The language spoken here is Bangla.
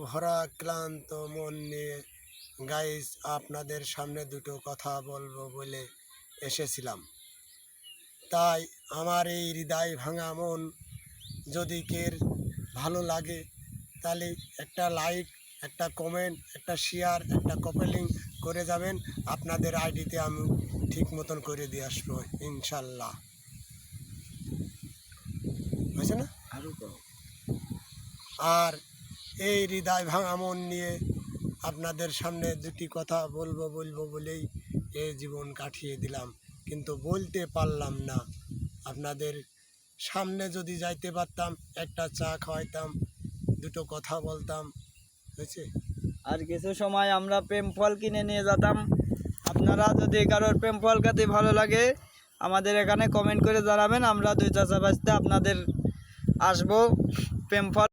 ভরা ক্লান্ত মন নিয়ে গাইস আপনাদের সামনে দুটো কথা বলবো বলে এসেছিলাম। তাই আমার এই হৃদয় ভাঙা মন যদি কের ভালো লাগে তাহলে একটা লাইক, একটা কমেন্ট, একটা শেয়ার, একটা কপেলিং করে যাবেন। আপনাদের আইডিতে আমি ঠিক মতন করে দিয়ে আসবো ইনশাল্লাহ। হয়েছে না? আর এই হৃদয় ভাঙা মন নিয়ে আপনাদের সামনে দুটি কথা বলবো বলেই এই জীবন কাটিয়ে দিলাম, কিন্তু বলতে পারলাম না। আপনাদের সামনে যদি যাইতে পারতাম, একটা চা খাওয়াইতাম, দুটো কথা বলতাম। হয়েছে? আর কিছু সময় আমরা প্রেম ফল কিনে নিয়ে যেতাম। আপনারা যদি কারোর প্রেম ফল খেতে ভালো লাগে আমাদের এখানে কমেন্ট করে জানাবেন। আমরা দুই চাচা বাঁচতে আপনাদের আসবো প্রেম ফল